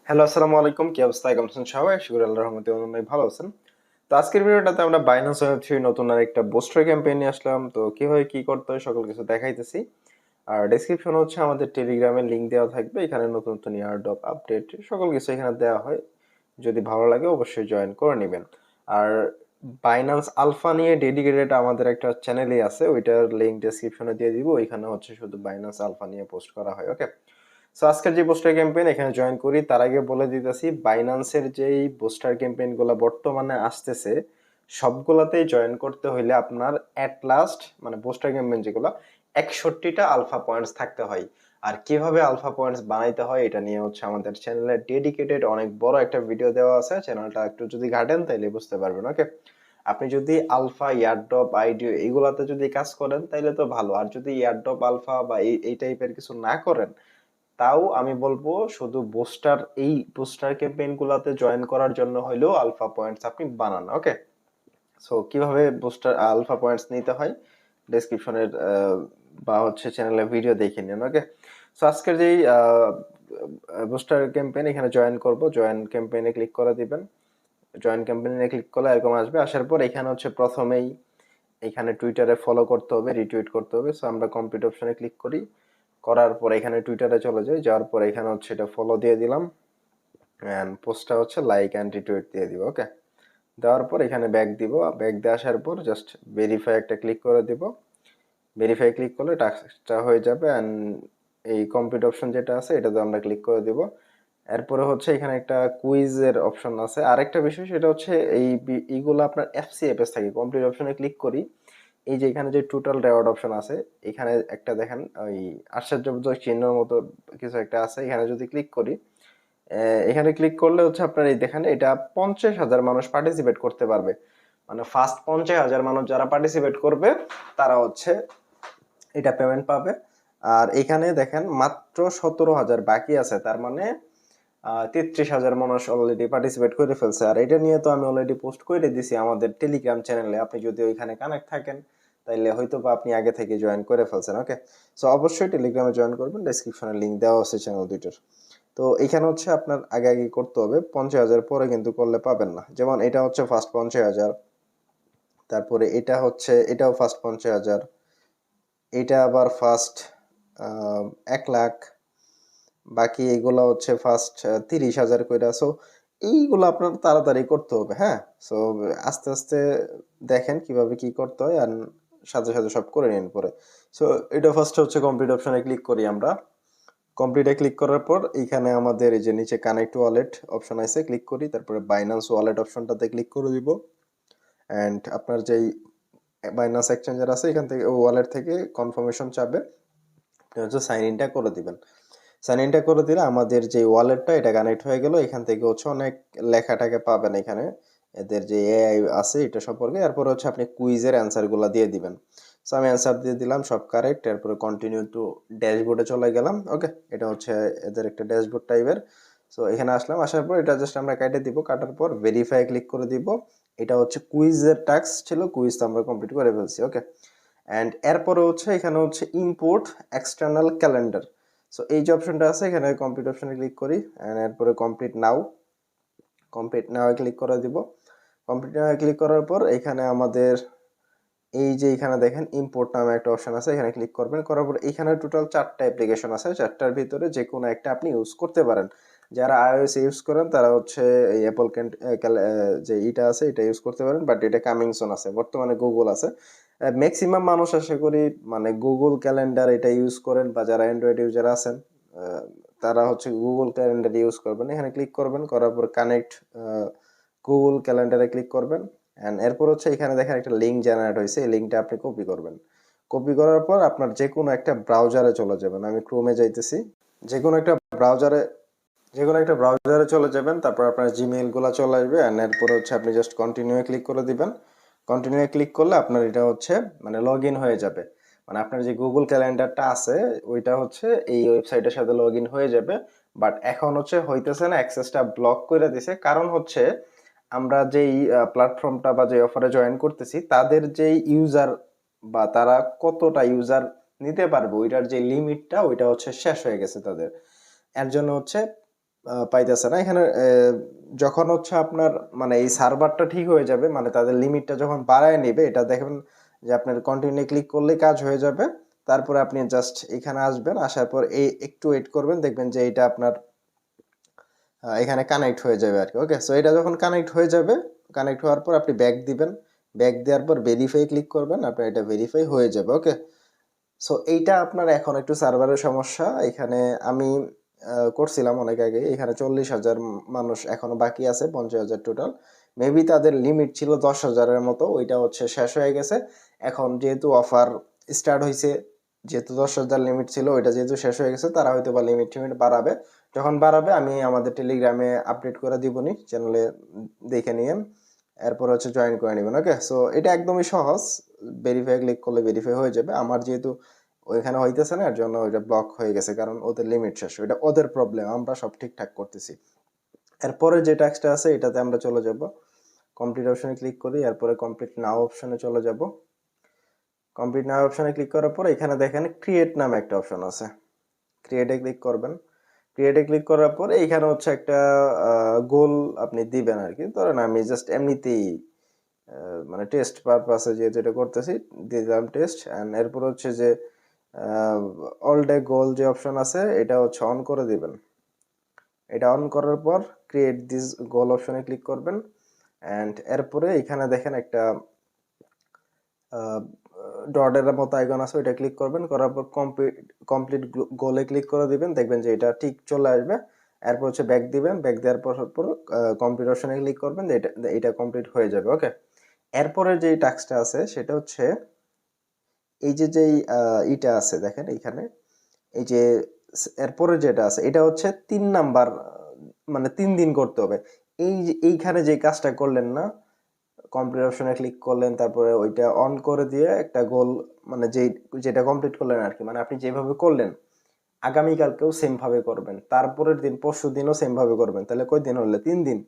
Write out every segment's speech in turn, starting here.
Hello, আসসালামু আলাইকুম। কি অবস্থা? কেমন আছেন সবাই? আশা করি আল্লাহর রহমতে অনেক ভালো আছেন। তো আজকের ভিডিওটাতে আমরা বাইন্যান্স ওয়েব3 নতুন আরেকটা বুস্টার ক্যাম্পেইন নিয়ে আসলাম। তো কিভাবে কি করতে হয় সকল কিছু দেখাইতেছি। আর ডেসক্রিপশনে হচ্ছে আমাদের টেলিগ্রামের লিংক দেওয়া থাকবে। এখানে নতুন নতুন এয়ারড্রপ আপডেট সকল কিছু এখানে দেওয়া হয়। যদি ভালো লাগে অবশ্যই জয়েন করে নেবেন। আর বাইন্যান্স আলফা নিয়ে ডেডিকেটেড আমাদের একটা চ্যানেলই আছে, ওইটার লিংক ডেসক্রিপশনে দিয়ে দিব। ওইখানে হচ্ছে শুধু বাইন্যান্স আলফা নিয়ে পোস্ট করা হয়। ওকে, সো আজকের যে বুস্টার ক্যাম্পেইন এখানে জয়েন করি তার আগে বলে দিতেছি বাইন্যান্সের যেই বুস্টার ক্যাম্পেইন গুলো বর্তমানে আসতেছে সবগুলাতেই জয়েন করতে হইলে আপনার এট লাস্ট মানে বুস্টার ক্যাম্পেইন যেগুলো 61টা আলফা পয়েন্টস থাকতে হয়। আর কিভাবে আলফা পয়েন্টস বানাইতে হয় এটা নিয়ে হচ্ছে আমাদের চ্যানেলে ডেডিকেটেড অনেক বড় একটা ভিডিও দেওয়া আছে, চ্যানেলটা একটু যদি ঘাটেন তাইলে বুঝতে পারবেন। ওকে, আপনি যদি আলফা ইয়ারড্রপ আইডিও এইগুলাতে যদি কাজ করেন তাইলে তো ভালো, আর যদি ইয়ারড্রপ আলফা বা এই টাইপের কিছু না করেন তাও আমি বলবো শুধু বুস্টার এই বুস্টার ক্যাম্পেইন গুলাতে জয়েন করার জন্য হইলেও আলফা পয়েন্টস আপনি বানান। ওকে, সো কিভাবে বুস্টার আলফা পয়েন্টস নিতে হয় ডেসক্রিপশনের বা হচ্ছে চ্যানেলে ভিডিও দেখে নিন। ওকে, সো আজকের যেই বুস্টার ক্যাম্পেইন এখানে জয়েন করব, জয়েন ক্যাম্পেইনে ক্লিক করে দিবেন। জয়েন ক্যাম্পেইনে ক্লিক করলে এরকম আসবে। আসার পর এখানে হচ্ছে প্রথমেই এখানে টুইটারে ফলো করতে হবে, রিটুইট করতে হবে। সো আমরা কমপ্লিট অপশনে ক্লিক করি, করার পর এখানে টুইটারে চলে যাই, যাওয়ার পর এখানে হচ্ছে এটা ফলো দিয়ে দিলাম এন্ড পোস্টটা হচ্ছে লাইক এন্ড রিটুইট দিয়ে দিব। ওকে, দেওয়ার পর এখানে ব্যাক দিব, ব্যাক দিয়ে আসার পর জাস্ট ভেরিফাই একটা ক্লিক করে দিব। ভেরিফাই ক্লিক করলে টাস্কটা হয়ে যাবে এন্ড এই কমপ্লিট অপশন যেটা আছে এটাতে আমরা ক্লিক করে দিব। এরপরে হচ্ছে এখানে একটা কুইজের অপশন আছে। আরেকটা বিষয় সেটা হচ্ছে এইগুলো আপনার এফসিএফএস থাকে। কমপ্লিট অপশনে ক্লিক করি, এই যে এখানে যে টোটাল রেওয়ার্ড অপশন আছে এখানে একটা দেখেন ওই আশ্চর্যবোধক চিহ্নের মতো কিছু একটা আছে, এখানে যদি ক্লিক করি এখানে ক্লিক করলে হচ্ছে আপনার এই দেখেন এটা 50,000 মানুষ পার্টিসিপেট করতে পারবে। মানে ফার্স্ট 50,000 মানুষ যারা পার্টিসিপেট করবে তারা হচ্ছে এটা পেমেন্ট পাবে। আর এখানে দেখেন মাত্র 17,000 বাকি আছে, তার মানে 33,000 মানুষ অলরেডি পার্টিসিপেট করে ফেলছে। আর এটা নিয়ে তো আমি অলরেডি পোস্ট করে দিছি আমাদের টেলিগ্রাম চ্যানেলে, আপনি যদি ওইখানে কানেক্ট থাকেন তাইলে হয়তো বা আপনি আগে থেকে জয়েন করে ফেলছেন। ওকে, সো অবশ্যই টেলিগ্রামে জয়েন করবেন, ডেসক্রিপশনে লিংক দেওয়া আছে চ্যানেল দুইটার। তো এখানে হচ্ছে আপনার আগে আগে করতে হবে, 50,000 পরে কিন্তু করলে পাবেন না। যেমন এটা হচ্ছে ফার্স্ট 50,000, তারপরে এটা হচ্ছে এটাও ফার্স্ট 50,000, এটা আবার ফার্স্ট 1 লাখ, বাকি এগুলো হচ্ছে ফার্স্ট 30,000 কইরা। সো এইগুলো আপনার তাড়াতাড়ি করতে হবে। হ্যাঁ, সো আস্তে আস্তে দেখেন কিভাবে কি করতে হয় আর সাথে সাথে সব করে নিন পরে। সো এটা ফার্স্ট হচ্ছে কমপ্লিট অপশনে ক্লিক করি আমরা। কমপ্লিটে ক্লিক করার পর এখানে আমাদের এই যে নিচে কানেক্ট ওয়ালেট অপশন আছে, ক্লিক করি, তারপরে বাইন্যান্স ওয়ালেট অপশনটাতে ক্লিক করে দিব এন্ড আপনার যেই বাইন্যান্স এক্সচেঞ্জার আছে এখান থেকে ওয়ালেট থেকে কনফার্মেশন চাবে, আপনি হচ্ছে সাইন ইনটা করে দিবেন। সাইন ইনটা করে দিলে আমাদের যে ওয়ালেটটা এটা কানেক্ট হয়ে গেল। এখান থেকে হচ্ছে অনেক লেখাটাকে পাবেন এখানে এদের যে এআই আছে এটা সম্পর্কে। এরপর হচ্ছে আপনি কুইজের অ্যান্সারগুলো দিয়ে দিবেন। সো আমি অ্যান্সার দিয়ে দিলাম সব কারেক্ট, এরপরে কন্টিনিউ টু ড্যাশবোর্ডে চলে গেলাম। ওকে, এটা হচ্ছে এদের একটা ড্যাশবোর্ড টাইপের। সো এখানে আসলাম, আসার পর এটা জাস্ট আমরা কেটে দিব, কাটার পর ভেরিফাই ক্লিক করে দিব। এটা হচ্ছে কুইজের টাস্ক ছিল, কুইজ তো আমরা কমপ্লিট করে ফেলছি। ওকে, অ্যান্ড এরপরে হচ্ছে এখানে হচ্ছে ইম্পোর্ট এক্সটার্নাল ক্যালেন্ডার। সো এই যে অপশনটা আছে এখানে কমপ্লিট অপশনে ক্লিক করি এন্ড এরপরে কমপ্লিট নাও ক্লিক করে দিব। কমপ্লিট নাও ক্লিক করার পর এখানে আমাদের এই যে এখানে দেখেন ইম্পোর্ট নামে একটা অপশন আছে, এখানে ক্লিক করবেন। করার পর এখানে টোটাল 4টা অ্যাপ্লিকেশন আছে, 4টার ভিতরে যে কোনো একটা আপনি ইউজ করতে পারেন। যারা iOS ইউজ করেন তারা হচ্ছে এই অ্যাপল যে এটা আছে এটা ইউজ করতে পারেন, বাট এটা কামিং সুন আছে। বর্তমানে গুগল আছে, ম্যাক্সিমাম মানুষ আশা করি মানে গুগল ক্যালেন্ডার এটা ইউজ করেন, বা যারা অ্যান্ড্রয়েড ইউজার আছেন তারা হচ্ছে গুগল ক্যালেন্ডার ইউজ করবেন। এখানে ক্লিক করবেন, করার পর কানেক্ট গুগল ক্যালেন্ডারে ক্লিক করবেন এন্ড এরপর হচ্ছে এখানে দেখেন একটা লিংক জেনারেট হয়েছে, এই লিংকটা আপনি কপি করবেন। কপি করার পর আপনার যে কোনো একটা ব্রাউজারে চলে যাবেন। আমি ক্রোমে যাইতেছি, যে কোনো একটা ব্রাউজারে যে কোনো একটা ব্রাউজারে চলে যাবেন, তারপর আপনার জিমেইল গুলা চলে আসবে এন্ড এরপর হচ্ছে আপনি জাস্ট কন্টিনিউ ক্লিক করে দিবেন। কন্টিনিউ ক্লিক করলে আপনার এটা হচ্ছে মানে লগ ইন হয়ে যাবে। মানে আপনার যে গুগল ক্যালেন্ডারটা আছে ওইটা হচ্ছে এই ওয়েবসাইটের সাথে লগ ইন হয়ে যাবে। বাট এখন হচ্ছে হইতেছে না, অ্যাক্সেসটা ব্লক করে দিছে। কারণ হচ্ছে আমরা যেই প্ল্যাটফর্মটা বা যে অফারে জয়েন করতেছি তাদের যেই ইউজার বা তারা কতটা ইউজার নিতে পারবে ওইটার যে লিমিটটা ওইটা হচ্ছে শেষ হয়ে গেছে তাদের। এর জন্য হচ্ছে পাইতেছে না এখানে। যখন হচ্ছে আপনার মানে এই সার্ভারটা ঠিক হয়ে যাবে, মানে তাদের লিমিটটা যখন বাড়ায় নেবে, এটা দেখবেন যে আপনার কন্টিনিউ ক্লিক করলেই কাজ হয়ে যাবে। তারপরে আপনি জাস্ট এখানে আসবেন, আসার পর এই একটু ওয়েট করবেন, দেখবেন যে এটা আপনার এখানে কানেক্ট হয়ে যাবে আর কি। ওকে, সো এটা যখন কানেক্ট হয়ে যাবে, কানেক্ট হওয়ার পর আপনি ব্যাক দিবেন, ব্যাক দেওয়ার পর ভেরিফাই ক্লিক করবেন, আপনার এটা ভেরিফাই হয়ে যাবে। ওকে, সো এইটা আপনার এখন একটু সার্ভারের সমস্যা। এখানে আমি করছিলাম অনেক আগে, এখানে 40,000 মানুষ এখনো বাকি আছে, 50,000 টোটাল। মেবি তাদের লিমিট ছিল 10,000-এর মতো, ওইটা হচ্ছে শেষ হয়ে গেছে। এখন যেহেতু অফার স্টার্ট হয়েছে, যেহেতু 10,000 লিমিট ছিল, ওইটা যেহেতু শেষ হয়ে গেছে, তারা হয়তো বা লিমিট টিমিট বাড়াবে। যখন বাড়াবে আমি আমাদের টেলিগ্রামে আপডেট করে দিবনি, চ্যানেলে দেখে নিয়ে এরপর হচ্ছে জয়েন করে নেবেন। ওকে, সো এটা একদমই সহজ, ভেরিফাই ক্লিক করলে ভেরিফাই হয়ে যাবে। আমার যেহেতু ওইখানে হইতেছে না, এর জন্য ওইটা ব্লক হয়ে গেছে, কারণ ওদের লিমিট শেষ, ওইটা ওদের প্রবলেম, আমরা সব ঠিকঠাক করতেছি। এরপরে যে টাস্কটা আছে এটাতে আমরা চলে যাব, কমপ্লিট অপশনে ক্লিক করি, এরপরে কমপ্লিট নাও অপশনে চলে যাব। কমপ্লিট নাও অপশনে ক্লিক করার পর এখানে দেখেন ক্রিয়েট নামে একটা অপশন আছে, ক্রিয়েটে ক্লিক করবেন। ক্রিয়েটে ক্লিক করার পরে এখানে হচ্ছে একটা গোল আপনি দিবেন আর কি। ধরেন আমি জাস্ট এমনিতেই মানে টেস্ট পারপাসে যেহেতু এটা করতেছি, দিয়ে দিলাম টেস্ট। অ্যান্ড এরপর হচ্ছে যে অল ডে গোল যে অপশন আছে এটা হচ্ছে অন করে দিবেন। এটা অন করার পর ক্রিয়েট দিস গোল অপশনে ক্লিক করবেন। অ্যান্ড এরপরে এখানে দেখেন একটা ডটের মতো আইকন আছে, ওইটা ক্লিক করবেন, করার পর কমপ্লিট গোলে ক্লিক করে দিবেন, দেখবেন যে এটা ঠিক চলে আসবে। এরপর হচ্ছে ব্যাক দিবেন, ব্যাক দেওয়ার পর কমপ্লিট অপশনে ক্লিক করবেন, এটা কমপ্লিট হয়ে যাবে। ওকে, এরপরে যে টাস্কটা আছে সেটা হচ্ছে এই যে যেই ইটা আছে দেখেন এইখানে, এই যে এরপরে যেটা আছে এটা হচ্ছে 3 নাম্বার, মানে 3 দিন করতে হবে। এইখানে যে কাজটা করলেন না, কমপ্লিট অপশনে ক্লিক করলেন, তারপরে ওইটা অন করে দিয়ে একটা গোল, মানে যেটা কমপ্লিট করলেন আর কি, মানে আপনি যেভাবে করলেন আগামীকালকেও সেম ভাবে করবেন, তারপরের দিন পরশু দিনও সেম ভাবে করবেন, তাহলে কয় দিন হলো? 3 দিন।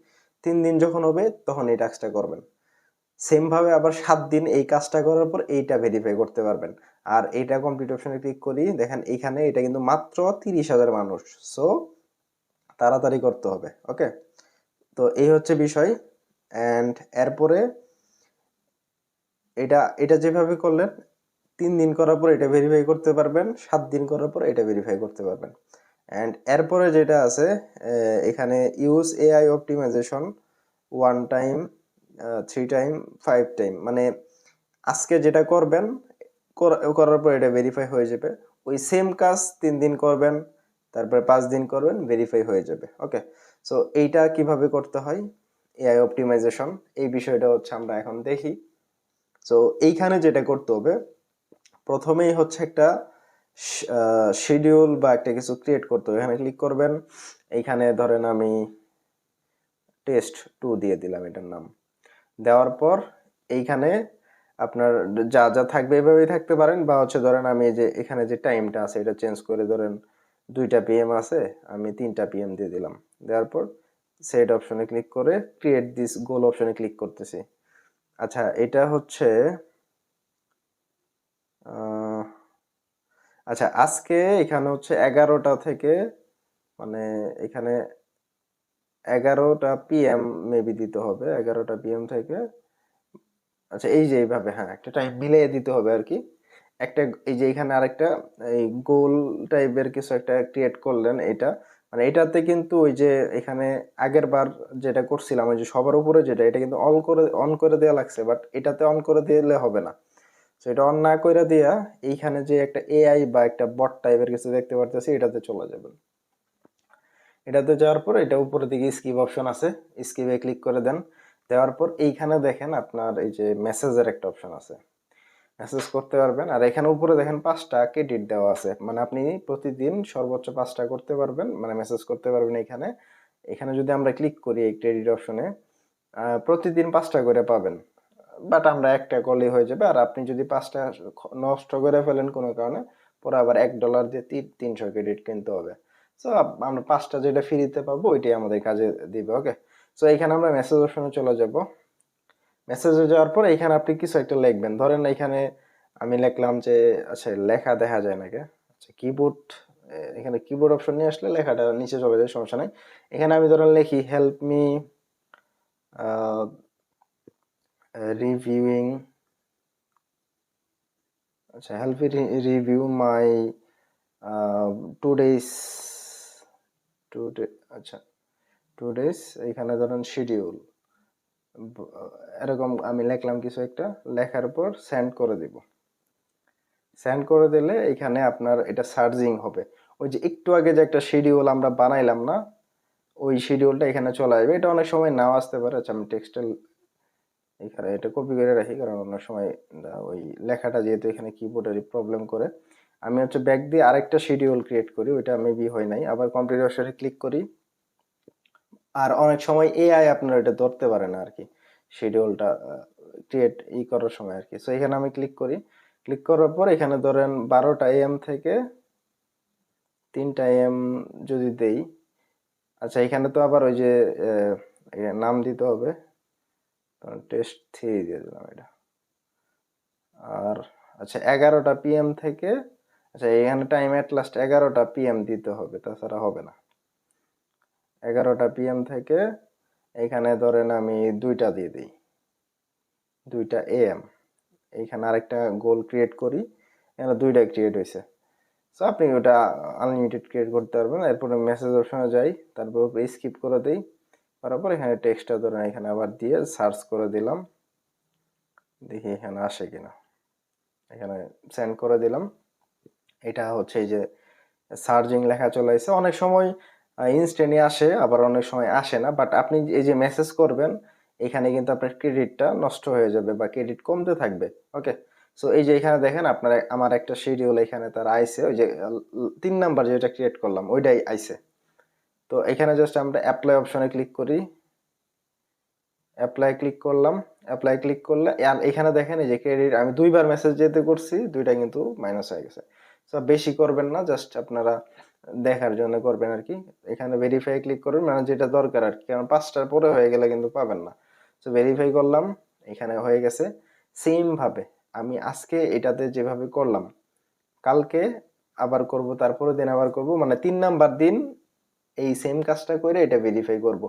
3 দিন যখন হবে তখন এই টাস্কটা করবেন। সেম ভাবে আবার 7 দিন এই কাজটা করার পর এইটা ভেরিফাই করতে পারবেন। আর এইটা কমপ্লিট অপশনে ক্লিক করি, দেখেন এইখানে এটা কিন্তু মাত্র 30,000 মানুষ, সো তাড়াতাড়ি করতে হবে। ওকে, তো এই হচ্ছে বিষয়। অ্যান্ড এরপরে এটা এটা যেভাবে করলেন 3 দিন করার পর এটা ভেরিফাই করতে পারবেন, 7 দিন করার পর এটা ভেরিফাই করতে পারবেন। অ্যান্ড এরপরে যেটা আছে এখানে use AI optimisation 1 time, 3 time, 5 time, মানে আজকে যেটা করবেন করার পর এটা ভেরিফাই হয়ে যাবে। ওই সেম কাজ 3 দিন করবেন, তারপরে 5 দিন করবেন, ভেরিফাই হয়ে যাবে। ওকে, সো এইটা কিভাবে করতে হয় এআই অপটিমাইজেশন, এই বিষয়টা হচ্ছে আমরা এখন দেখি। সো এইখানে যেটা করতে হবে, প্রথমেই হচ্ছে একটা শিডিউল বা একটা কিছু ক্রিয়েট করতে হবে। এখানে ক্লিক করবেন, এইখানে ধরেন আমি টেস্ট 2 দিয়ে দিলাম এটার নাম। দেওয়ার পর এইখানে আপনার যা যা থাকবে এভাবেই থাকতে পারেন, বা হচ্ছে ধরেন আমি এই যে এখানে যে টাইমটা আছে এটা চেঞ্জ করে, ধরেন 2টা PM আছে, আমি 3টা PM দিয়ে দিলাম। দেওয়ার পর সেট অপশনে ক্লিক করে ক্রিয়েট দিস গোল অপশনে ক্লিক করতেছি। আচ্ছা, এটা হচ্ছে আচ্ছা আজকে এখানে হচ্ছে 11টা থেকে, মানে এখানে 11টা PM মেবি দিতে হবে, 11টা PM থেকে। আচ্ছা এই যে এইভাবে, হ্যাঁ একটা টাইম মিলিয়ে দিতে হবে আর কি। একটা এই যে এখানে আরেকটা এই গোল টাইপের কিছু একটা ক্রিয়েট করলেন, এটা মানে এটাতে কিন্তু ওই যে এখানে আগের বার যেটা করছিলাম ওই যে সবার উপরে যেটা, এটা কিন্তু অন করে দেওয়া লাগছে, বাট এটাতে অন করে দিলে হবে না। তো এটা অন না করে দিয়া এইখানে যে একটা এআই বা একটা বট টাইপের কিছু দেখতে পারতেছি এটাতে চলে যাবেন। এটাতে যাওয়ার পর এটা উপরের দিকে স্কিপ অপশন আছে, স্কিপে ক্লিক করে দেন। দেওয়ার পর এইখানে দেখেন আপনার এই যে মেসেজের একটা অপশন আছে, মেসেজ করতে পারবেন। আর এখানে উপরে দেখেন 5টা ক্রেডিট দেওয়া আছে, মানে আপনি প্রতিদিন সর্বোচ্চ 5টা করতে পারবেন, মানে মেসেজ করতে পারবেন। এখানে এখানে যদি আমরা ক্লিক করি এই ক্রেডিট অপশনে, প্রতিদিন 5টা করে পাবেন, বাট আমরা একটা করলেই হয়ে যাবে। আর আপনি যদি 5টা নষ্ট করে ফেলেন কোনো কারণে, পরে আবার $1 দিয়ে 300 ক্রেডিট কিনতে হবে। সো আমরা 5টা যেটা ফ্রিতে পাবো ওইটাই আমাদের কাজে দিবে। ওকে, সো এখানে আমরা মেসেজ অপশনে চলে যাব। মেসেজে যাওয়ার পর এখানে আপনি কিছু একটা লিখবেন, ধরেন এখানে আমি লিখলাম যে, আচ্ছা লেখা দেখা যায় নাকি, আচ্ছা কিবোর্ড এখানে কিবোর্ড অপশন নিয়ে আসলে লেখাটা নিচে চলে যায়, সমস্যা নাই। এখানে আমি ধরেন লিখি হেল্প মি রিভিউইং, আচ্ছা হেল্প মি রিভিউ মাই টুডেজ, টুডে, আচ্ছা টুডেজ, এখানে ধরেন শিডিউল, এরকম আমি লিখলাম কিছু একটা, লেখার পর সেন্ড করে দিব। সেন্ড করে দিলে এখানে আপনার এটা সার্জিং হবে। ওই যে একটু আগে যে একটা শিডিউল আমরা বানাইলাম না, ওই শিডিউলটা এখানে চলে আসবে। এটা অনেক সময় নাও আসতে পারে। আচ্ছা আমি টেক্সটাইল এখানে এটা কপি করে রাখি, কারণ অনেক সময় ওই লেখাটা যেহেতু এখানে কিবোর্ডের প্রবলেম করে। আমি হচ্ছে ব্যাক দিয়ে আরেকটা শিডিউল ক্রিয়েট করি, ওইটা মেবি হয় নাই। আবার কমপ্লিট অপশনে ক্লিক করি। আর অনেক সময় এআই আপনার এটা ধরতে পারে না আর কি, শিডিউলটা ক্রিয়েট করার সময় আর কি। সো এখানে আমি ক্লিক করি। ক্লিক করার পর এখানে ধরেন 12টা AM থেকে 3টা AM যদি দেই, আচ্ছা এখানে তো আবার ওই যে নাম দিতে হবে, টেস্ট 3 দিয়ে দিলাম এটা। আর আচ্ছা 11টা PM থেকে, আচ্ছা এখানে টাইম এট লাস্ট 11টা PM দিতে হবে, তাছাড়া হবে না। 11টা PM থেকে এখানে ধরেন আমি 2টা দিয়ে দিই, 2টা AM। এইখানে আরেকটা গোল ক্রিয়েট করি, এখানে 2টা ক্রিয়েট হয়েছে। সো আপনি ওটা আনলিমিটেড ক্রিয়েট করতে পারবেন। এরপরে মেসেজ অপশনে যাই, তারপর স্কিপ করে দিই, তারপর এখানে টেক্সটটা ধরেন এখানে আবার দিয়ে সার্চ করে দিলাম, দেখি এখানে আসে কিনা। এখানে সেন্ড করে দিলাম। এটা হচ্ছে এই যে সার্জিং লেখা চলে আসছে। অনেক সময় ইনস্ট্যান্টলি আসে, আবার অনেক সময় আসে না। বাট আপনি এই যে মেসেজ করবেন, এখানে কিন্তু আপনার ক্রেডিটটা নষ্ট হয়ে যাবে বা ক্রেডিট কমতে থাকবে। ওকে, সো এই যে এখানে দেখেন আপনার আমার একটা শিডিউল এখানে তার আইছে, ওই যে 3 নাম্বার যেটা ক্রিয়েট করলাম ওইটাই আইছে। তো এখানে জাস্ট আমরা অ্যাপ্লাই অপশনে ক্লিক করি, অ্যাপ্লাই ক্লিক করলাম। অ্যাপ্লাই ক্লিক করলে এখানে দেখেন এই যে ক্রেডিট আমি 2বার মেসেজ যেতে করছি, 2টা কিন্তু মাইনাস হয়ে গেছে। সো বেশি করবেন না, জাস্ট আপনারা দেখার জন্য করবেন আর কি। এখানে ভেরিফাই ক্লিক করবেন, মানে যেটা দরকার আর কি, কারণ 5টার পরে হয়ে গেলে কিন্তু পাবেন না। সো ভেরিফাই করলাম, এখানে হয়ে গেছে। সেম ভাবে আমি আজকে এটাতে যেভাবে করলাম, কালকে আবার করব, তারপরে দিন আবার করব, মানে 3 নাম্বার দিন এই সেম কাজটা করে এটা ভেরিফাই করব,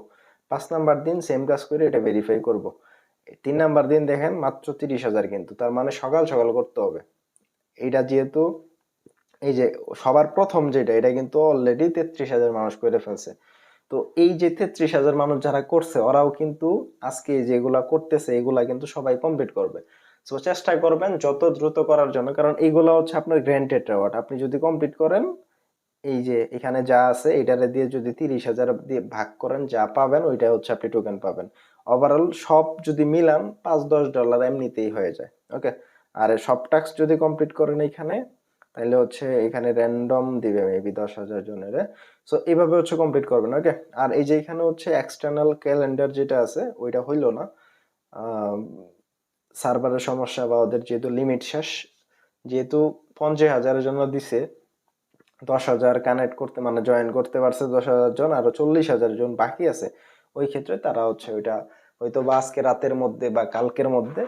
5 নাম্বার দিন সেম কাজ করে এটা ভেরিফাই করব। 3 নাম্বার দিন দেখেন মাত্র 30,000, কিন্তু তার মানে সকাল সকাল করতে হবে। এইটা যেহেতু এই যে সবার প্রথম যেটা, এটা কিন্তু অলরেডি 33,000 মানুষ করে ফেলছে। তো এই যে 33,000 মানুষ যারা করছে, ওরাও কিন্তু আজকে যেগুলা করতেছে এগুলা কিন্তু সবাই কমপ্লিট করবে। সো চেষ্টা করবেন যত দ্রুত করার জন্য, কারণ এইগুলা হচ্ছে আপনার গ্র্যান্টেড রেওয়ার্ড। আপনি যদি কমপ্লিট করেন, এই যে এখানে যা আছে এটারে দিয়ে যদি 30,000 দিয়ে ভাগ করেন, যা পাবেন ওইটা হচ্ছে আপনি টোকেন পাবেন। ওভারঅল সব যদি মিলান $5-10 এমনিতেই হয়ে যায়। ওকে, আর সব টাস্ক যদি কমপ্লিট করেন এখানে, তাহলে হচ্ছে এখানে র্যান্ডম দিবে মেবি 10,000 জনের। সো এইভাবে হচ্ছে কমপ্লিট করবেন। ওকে, আর এই যে এখানে হচ্ছে এক্সটার্নাল ক্যালেন্ডার যেটা আছে ওইটা হইলো না, সার্ভারের সমস্যা বা ওদের যেহেতু লিমিট শেষ, যেহেতু 50,000-এর জন্য দিছে, 10,000 কানেক্ট করতে মানে জয়েন করতে পারছে 10,000 জন, আরো 40,000 জন বাকি আছে। ওই ক্ষেত্রে তারা হচ্ছে ওইটা হয়তো বা আজকে রাতের মধ্যে বা কালকের মধ্যে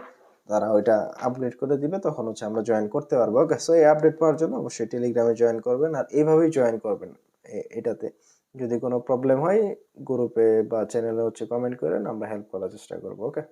তারা ওইটা আপডেট করে দিবে, তখন হচ্ছে আমরা জয়েন করতে পারবো। ওকে, সো এই আপডেট পাওয়ার জন্য অবশ্যই টেলিগ্রামে জয়েন করবেন, আর এইভাবেই জয়েন করবেন। এটাতে যদি কোনো প্রবলেম হয় গ্রুপে বা চ্যানেলে হচ্ছে কমেন্ট করেন, আমরা হেল্প করার চেষ্টা করবো। ওকে।